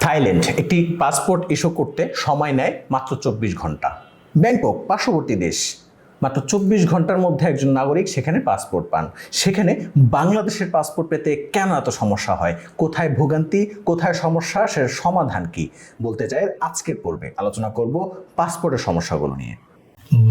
Thailand একটি passport issue করতে সময় নেয় মাত্র 24 ঘন্টা। ব্যাংকক পার্শ্ববর্তী দেশ, মাত্র 24 ঘন্টার মধ্যে একজন নাগরিক সেখানে পাসপোর্ট পান। সেখানে বাংলাদেশের পাসপোর্ট পেতে কেন এত সমস্যা হয়, কোথায় ভোগান্তি, কোথায় সমস্যা, সে সমাধান কি, বলতে চাই আজকের পর্বে আলোচনা করব পাসপোর্টের সমস্যাগুলো নিয়ে।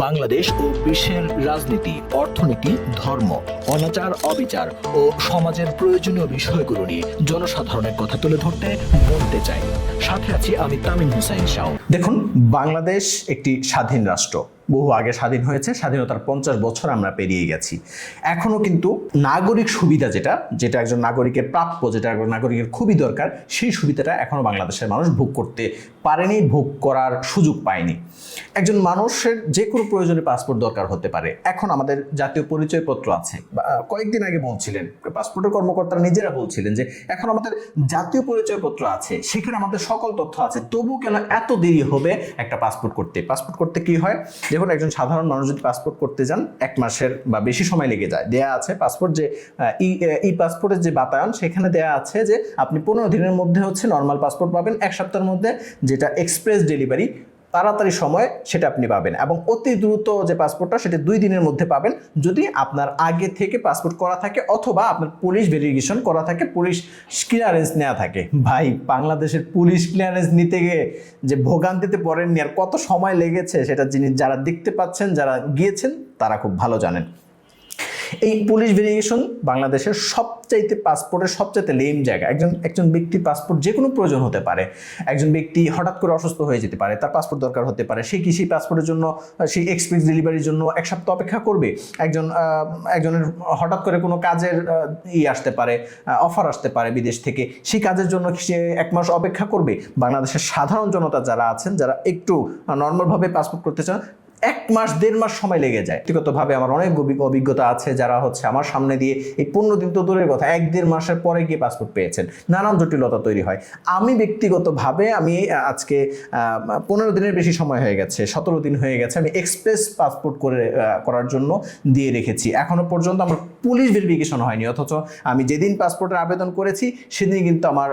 বাংলাদেশ ও বিশ্বের রাজনীতি, অর্থনীতি, ধর্ম, অনাচার, অবিচার ও সমাজের প্রয়োজনীয় বিষয়গুলো নিয়ে জনসাধারণের কথা তুলে ধরতে বলতে চাই। সাথে আছি আমি তামিম হুসাইন শাহ। দেখুন, বাংলাদেশ একটি স্বাধীন রাষ্ট্র, বহু আগে স্বাধীন হয়েছে, স্বাধীনতার 50 বছর আমরা পেরিয়ে গেছি। এখনো কিন্তু নাগরিক সুবিধা যেটা একজন নাগরিকের প্রাপ্য, যেটা একজন নাগরিকের খুবই দরকার, সেই সুবিধাটা এখনো বাংলাদেশের মানুষ ভোগ করতে পারেনি, ভোগ করার সুযোগ পায়নি। একজন মানুষের যে কোনো প্রয়োজনে পাসপোর্ট দরকার হতে পারে। এখন আমাদের জাতীয় পরিচয়পত্র আছে, কয়েকদিন আগে বলছিলেন পাসপোর্টের কর্মকর্তারা নিজেরা বলছিলেন যে এখন আমাদের জাতীয় পরিচয়পত্র আছে, সেখানে আমাদের সকল তথ্য আছে, তবু কেন এত দেরি হবে একটা পাসপোর্ট করতে? পাসপোর্ট করতে কি হয়, দেখুন, একজন সাধারণ মানুষ যদি পাসপোর্ট করতে যান 1 মাসের বা বেশি সময় লেগে যায়। দেয়া আছে পাসপোর্ট যে ই পাসপোর্টের যে বাতায়ন, সেখানে দেয়া আছে যে আপনি 15 দিনের মধ্যে নর্মাল পাসপোর্ট পাবেন, 1 সপ্তাহের মধ্যে যেটা এক্সপ্রেস ডেলিভারি তাড়াতাড়ি সময় সেটা আপনি পাবেন, এবং অতি দ্রুত যে পাসপোর্টটা সেটা 2 দিনের মধ্যে পাবেন যদি আপনার আগে থেকে পাসপোর্ট করা থাকে অথবা আপনার পুলিশ ভেরিফিকেশন করা থাকে, পুলিশ ক্লিয়ারেন্স নেওয়া থাকে। ভাই, বাংলাদেশের পুলিশ ক্লিয়ারেন্স নিতে গিয়ে যে ভোগান্তিতে পড়েননি আর কত সময় লেগেছে, সেটা জিনিস যারা দেখতে পাচ্ছেন, যারা গিয়েছেন, তারা খুব ভালো জানেন। এই পুলিশ ভেরিফিকেশন বাংলাদেশের পাসপোর্টের সবচাইতে লেম জায়গা। একজন ব্যক্তির পাসপোর্ট যে কোনো প্রয়োজন হতে পারে। একজন ব্যক্তি হঠাৎ করে অসুস্থ হয়ে যেতে পারে, তার পাসপোর্ট দরকার হতে পারে। সে কি সেই পাসপোর্টের জন্য, সেই এক্সপ্রেস ডেলিভারির জন্য 1 সপ্তাহ অপেক্ষা করবে? একজনের হঠাৎ করে কোনো কাজের আসতে পারে, অফার আসতে পারে বিদেশ থেকে, সেই কাজের জন্য সে 1 মাস অপেক্ষা করবে? বাংলাদেশের সাধারণ জনতা যারা আছেন, যারা একটু নর্মালভাবে পাসপোর্ট করতে চান, 1 মাস 1.5 মাস সময় লেগে যায়। ব্যক্তিগতভাবে আমার অনেক অভিজ্ঞতা আছে, যারা আমার সামনে দিয়ে এই 15 দিন তো দূরের কথা, 1-1.5 মাসের পরে গিয়ে পাসপোর্ট পেয়েছেন। নানান জটিলতা তৈরি হয়। আমি ব্যক্তিগতভাবে আজকে 15 দিনের বেশি সময় হয়ে গেছে, 17 দিন হয়ে গেছে, আমি এক্সপ্রেস পাসপোর্ট করার জন্য দিয়ে রেখেছি। এখনো পর্যন্ত আমার পুলিশ ভেরিফিকেশন হয়নি, অথচ আমি যেদিন পাসপোর্টের আবেদন করেছি সেদিন কিন্তু আমার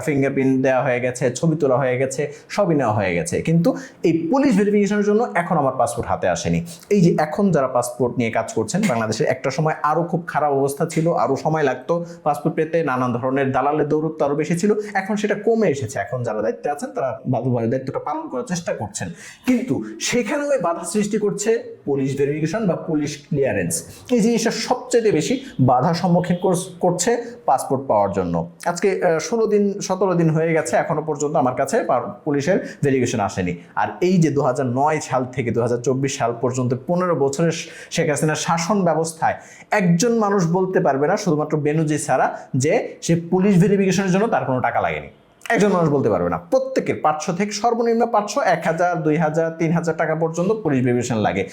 ফিঙ্গারপ্রিন্ট দেওয়া হয়ে গেছে, ছবি তোলা হয়ে গেছে, সবই নেওয়া হয়ে গেছে, কিন্তু এই পুলিশ ভেরিফিকেশনের জন্য এখন আমার পাসপোর্ট হাতে আসেনি। এই যে এখন যারা পাসপোর্ট নিয়ে কাজ করছেন, বাংলাদেশের একটা সময় আরো খুব খারাপ অবস্থা ছিল, আরো সময় লাগতো পাসপোর্ট পেতে, নানান ধরনের দালালের দৌরত্ব আরো বেশি ছিল। এখন সেটা কমে এসেছে। এখন যারা দায়িত্বে আছেন তারা বাধুভাবে দায়িত্বটা পালন করার চেষ্টা করছেন, কিন্তু সেখানেও বাধা সৃষ্টি করছে পুলিশ ভেরিফিকেশন বা পুলিশ ক্লিয়ারেন্স। এই জিনিসটা সবচেয়ে বেশি বাধার সম্মুখীন করছে পাসপোর্ট পাওয়ার জন্য। আজকে 17 দিন হয়ে গেছে, এখনো পর্যন্ত আমার কাছে পুলিশের ভেরিফিকেশন আসেনি। আর এই যে 2009 সাল থেকে 2024 সাল পর্যন্ত 15 বছরের শেখ হাসিনার শাসন ব্যবস্থায় একজন মানুষ বলতে পারবে না, শুধুমাত্র বেনজির ছাড়া, যে সে পুলিশ ভেরিফিকেশনের জন্য তার কোনো টাকা লাগেনি। একজন মানুষ বলতে পারবে না। প্রত্যেকের 500 থেকে সর্বনিম্ন 500, 1000, 2000, 3000 টাকা পর্যন্ত পুলিশ ভেরিফিকেশন লাগে।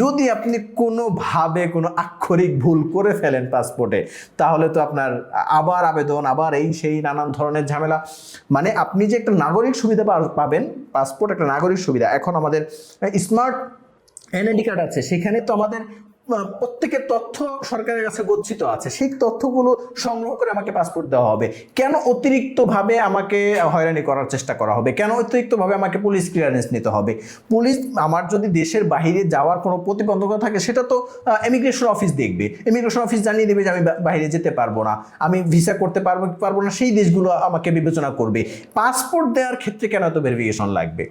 যদি আপনি কোনোভাবে কোনো আক্ষরিক ভুল করে ফেলেন পাসপোর্টে, তাহলে তো আপনার আবার আবেদন, আবার এই সেই নানান ধরনের ঝামেলা। মানে আপনি যে একটা নাগরিক সুবিধা পাবেন, পাসপোর্ট একটা নাগরিক সুবিধা। এখন আমাদের স্মার্ট এনআইডি কার্ড আছে, সেখানে তো আমাদের প্রত্যেকের তথ্য সরকারের কাছে গচ্ছিত আছে। সেই তথ্যগুলো সংগ্রহ করে আমাকে পাসপোর্ট দেওয়া হবে। কেন অতিরিক্তভাবে আমাকে হয়রানি করার চেষ্টা করা হবে? কেন অতিরিক্তভাবে আমাকে পুলিশ ক্লিয়ারেন্স নিতে হবে? পুলিশ, আমার যদি দেশের বাইরে যাওয়ার কোনো প্রতিবন্ধকতা থাকে, সেটা তো ইমিগ্রেশন অফিস দেখবে। ইমিগ্রেশন অফিস জানিয়ে দেবে যে আমি বাইরে যেতে পারবো না, আমি ভিসা করতে পারবো না, সেই দেশগুলো আমাকে বিবেচনা করবে। পাসপোর্ট দেওয়ার ক্ষেত্রে কেন এত ভেরিফিকেশন লাগবে?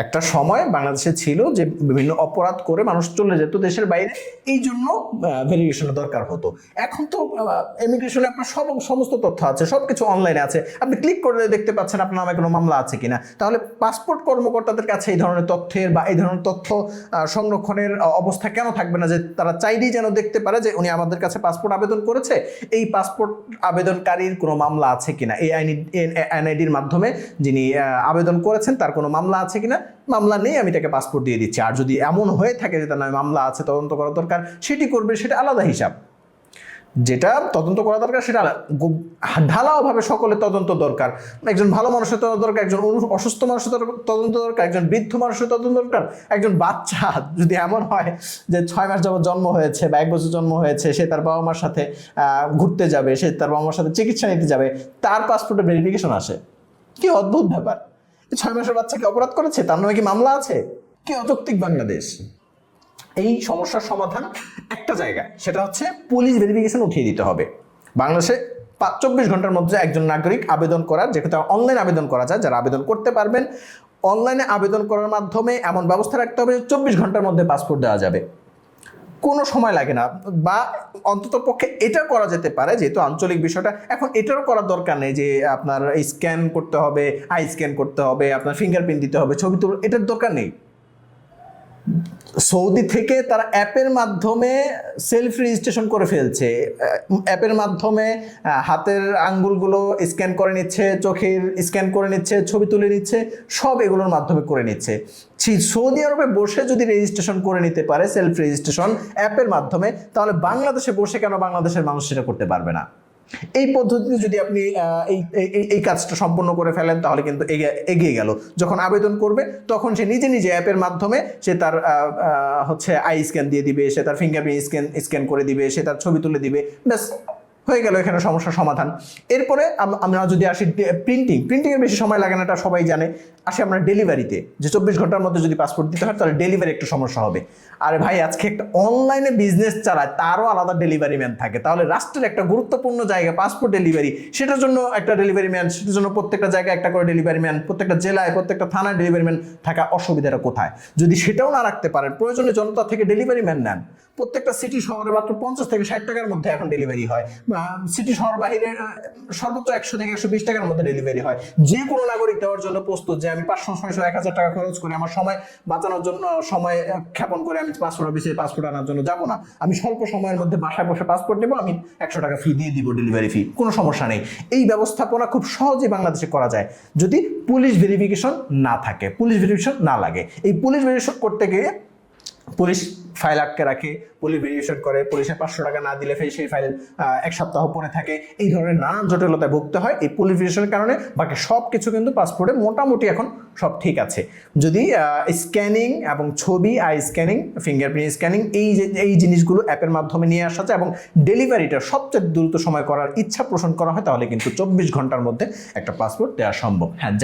একটা সময় বাংলাদেশে ছিল যে বিভিন্ন অপরাধ করে মানুষ চলে যেত দেশের বাইরে, এই জন্য ভেরিফিকেশনের দরকার হতো। এখন তো ইমিগ্রেশনে আপনার সমস্ত তথ্য আছে, সবকিছু অনলাইনে আছে, আপনি ক্লিক করে দেখতে পাচ্ছেন আপনার নামে কোনো মামলা আছে কিনা। তাহলে পাসপোর্ট কর্মকর্তাদের কাছে এই ধরনের তথ্যের বা এই ধরনের তথ্য সংরক্ষণের অবস্থা কেন থাকবে না, যে তারা চাইলেই যেন দেখতে পারে যে উনি আমাদের কাছে পাসপোর্ট আবেদন করেছে, এই পাসপোর্ট আবেদনকারীর কোনো মামলা আছে কিনা, এই এনআইডির মাধ্যমে যিনি আবেদন করেছেন তার কোনো মামলা আছে কিনা। মামলা নেই, আমি তাকে পাসপোর্ট দিয়ে দিচ্ছি। আর যদি এমন হয়ে থাকে যে তার নামে মামলা আছে, তদন্ত করা দরকার, সেটি করবে, সেটা আলাদা হিসাব। যেটা তদন্ত করা দরকার সেটা ঢালাওভাবে সকলের তদন্ত দরকার। একজন ভালো মানুষের তদন্ত দরকার, একজন অসুস্থ মানুষের তদন্ত দরকার, একজন বৃদ্ধ মানুষের তদন্ত দরকার। একজন বাচ্চা যদি এমন হয় যে 6 মাস যাবত জন্ম হয়েছে বা 1 বছর জন্ম হয়েছে, সে তার বাবা মার সাথে ঘুরতে যাবে, সে তার বাবা মার সাথে চিকিৎসা নিতে যাবে, তার পাসপোর্টের ভেরিফিকেশন আসে। কি অদ্ভুত ব্যাপার! 6 মাসের বাচ্চাকে অপরাধ করেছে, তার নামে কি মামলা আছে? কি অযৌক্তিক বাংলাদেশ! এই সমস্যার সমাধান একটা জায়গায়, সেটা হচ্ছে পুলিশ ভেরিফিকেশন উঠিয়ে দিতে হবে। বাংলাদেশে 24 ঘন্টার মধ্যে একজন নাগরিক আবেদন করার, যেহেতু অনলাইন আবেদন করা যায়, যারা আবেদন করতে পারবেন অনলাইনে আবেদন করার মাধ্যমে এমন ব্যবস্থা রাখতে হবে যে 24 ঘন্টার মধ্যে পাসপোর্ট দেওয়া যাবে, কোনো সময় লাগে না। বা অন্তত পক্ষে এটা করা যেতে পারে, যেহেতু আঞ্চলিক বিষয়টা, এখন এটারও করার দরকার নেই যে আপনার স্ক্যান করতে হবে, আই স্ক্যান করতে হবে, আপনার ফিঙ্গারপ্রিন্ট দিতে হবে, ছবি তুলে, এটার দরকার নেই। সৌদি থেকে তারা অ্যাপের মাধ্যমে সেলফ রেজিস্ট্রেশন করে ফেলছে, অ্যাপের মাধ্যমে হাতের আঙ্গুলগুলো স্ক্যান করে নিচ্ছে, চোখের স্ক্যান করে নিচ্ছে, ছবি তুলে নিচ্ছে, সব এগুলোর মাধ্যমে করে নিচ্ছে। সৌদি আরবে বসে যদি রেজিস্ট্রেশন করে নিতে পারে সেলফ রেজিস্ট্রেশন অ্যাপের মাধ্যমে, তাহলে বাংলাদেশে বসে কেন বাংলাদেশের মানুষ সেটা করতে পারবে না? এই পদ্ধতিতে যদি আপনি এই কাজটা সম্পূর্ণ করে ফেলেন, তাহলে কিন্তু এগিয়ে গেল। যখন আবেদন করবে তখন সে নিজে নিজে অ্যাপের মাধ্যমে সে তার হচ্ছে আই স্ক্যান দিয়ে দিবে, সে তার ফিঙ্গারপ্রিন্ট স্ক্যান করে দিবে, সে তার ছবি তুলে দিবে, ব্যাস হয়ে গেল এখানে সমস্যার সমাধান। এরপরে আমরা যদি আসি প্রিন্টিংয়ের বেশি সময় লাগে না, এটা সবাই জানে। আসি আমরা ডেলিভারিতে, যে 24 ঘন্টার মধ্যে যদি পাসপোর্ট দিতে হয় তাহলে ডেলিভারি একটু সমস্যা হবে। আরে ভাই, আজকে একটা অনলাইনে বিজনেস চালায়, তারও আলাদা ডেলিভারি ম্যান থাকে, তাহলে রাষ্ট্রের একটা গুরুত্বপূর্ণ জায়গা পাসপোর্ট ডেলিভারি, সেটার জন্য একটা ডেলিভারি ম্যান, সেটার জন্য প্রত্যেকটা জায়গায় একটা করে ডেলিভারি ম্যান, প্রত্যেকটা জেলায় প্রত্যেকটা থানায় ডেলিভারি ম্যান থাকা অসুবিধাটা কোথায়? যদি সেটাও না রাখতে পারেন, প্রয়োজনে জনতা থেকে ডেলিভারি ম্যান নেন। প্রত্যেকটা সিটি শহরে মাত্র 50 থেকে 60 টাকার মধ্যে এখন ডেলিভারি হয়, সিটি শহর বাহিরে সর্বোচ্চ 100 থেকে 120 টাকার মধ্যে ডেলিভারি হয়। যে কোনো নাগরিক দেওয়ার জন্য প্রস্তুত, যে আমি 500, 600, 1000 টাকা খরচ করে আমার সময় বাঁচানোর জন্য, সময় ক্ষেপণ করে আমি পাসপোর্ট অফিসে পাসপোর্ট আনার জন্য যাব না। আমি স্বল্প সময়ের মধ্যে বাসায় বসে পাসপোর্ট নেবো, আমি 100 টাকা ফি দিয়ে দিব, ডেলিভারি ফি, কোনো সমস্যা নেই। এই ব্যবস্থাপনা খুব সহজে বাংলাদেশে করা যায় যদি পুলিশ ভেরিফিকেশন না থাকে, পুলিশ ভেরিফিকেশন না লাগে। এই পুলিশ ভেরিফিকেশন করতে গিয়ে পুলিশ ফাইল আটকে রাখে, পুলিশ ভেরিফিকেশন করে, পুলিশের 500 টাকা না দিলে সেই ফাইল 1 সপ্তাহ পরে থাকে, এই ধরনের নানান জটিলতায় ভুগতে হয় এই পুলিশ ভেরিফিকেশনের কারণে। বাকি সব কিছু কিন্তু পাসপোর্টে মোটামুটি এখন সব ঠিক আছে, যদি স্ক্যানিং এবং ছবি, আই স্ক্যানিং, ফিঙ্গারপ্রিন্ট স্ক্যানিং, এই জিনিসগুলো অ্যাপের মাধ্যমে নিয়ে আসা যায় এবং ডেলিভারিটা সবচেয়ে দ্রুত সময় করার ইচ্ছা পোষণ করা হয়, তাহলে কিন্তু 24 ঘন্টার মধ্যে একটা পাসপোর্ট দেওয়া সম্ভব। হ্যাঁ,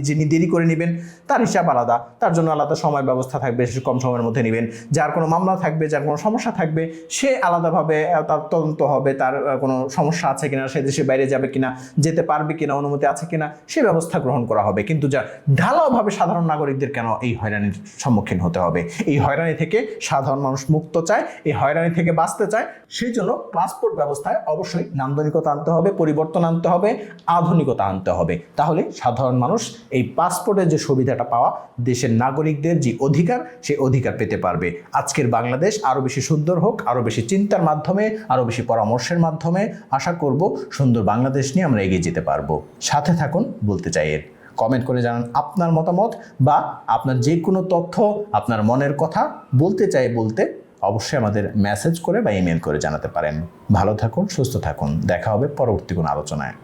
যিনি দেরি করে নেবেন তার হিসাব আলাদা, তার জন্য আলাদা সময় ব্যবস্থা থাকবে, সে কম সময়ের মধ্যে নেবেন। যার কোনো মামলা থাকবে, যার কোনো সমস্যা থাকবে, সে আলাদাভাবে তার তদন্ত হবে, তার কোনো সমস্যা আছে কিনা, সে দেশের বাইরে যাবে কিনা, যেতে পারবে কিনা, অনুমতি আছে কিনা, সে ব্যবস্থা গ্রহণ করা হবে। কিন্তু যা ঢালাওভাবে সাধারণ নাগরিকদের কেন এই হয়রানির সম্মুখীন হতে হবে? এই হয়রানি থেকে সাধারণ মানুষ মুক্ত চায়, এই হয়রানি থেকে বাঁচতে চায়, সেই জন্য পাসপোর্ট ব্যবস্থায় অবশ্যই নান্দনিকতা আনতে হবে, পরিবর্তন আনতে হবে, আধুনিকতা আনতে হবে। তাহলে সাধারণ মানুষ এই পাসপোর্টের যে সুবিধাটা পাওয়া, দেশের নাগরিকদের যে অধিকার, সেই অধিকার পেতে পারবে। আজকের বাংলাদেশ আরও বেশি সুন্দর হোক, আরও বেশি চিন্তার মাধ্যমে, আরও বেশি পরামর্শের মাধ্যমে। আশা করব সুন্দর বাংলাদেশ নিয়ে আমরা এগিয়ে যেতে পারবো। সাথে থাকুন বলতে চাই এর। কমেন্ট করে জানান আপনার মতামত, বা আপনার যে কোনো তথ্য, আপনার মনের কথা বলতে চাই বলতে অবশ্যই আমাদের মেসেজ করে বা ইমেল করে জানাতে পারেন। ভালো থাকুন, সুস্থ থাকুন, দেখা হবে পরবর্তী কোনো আলোচনায়।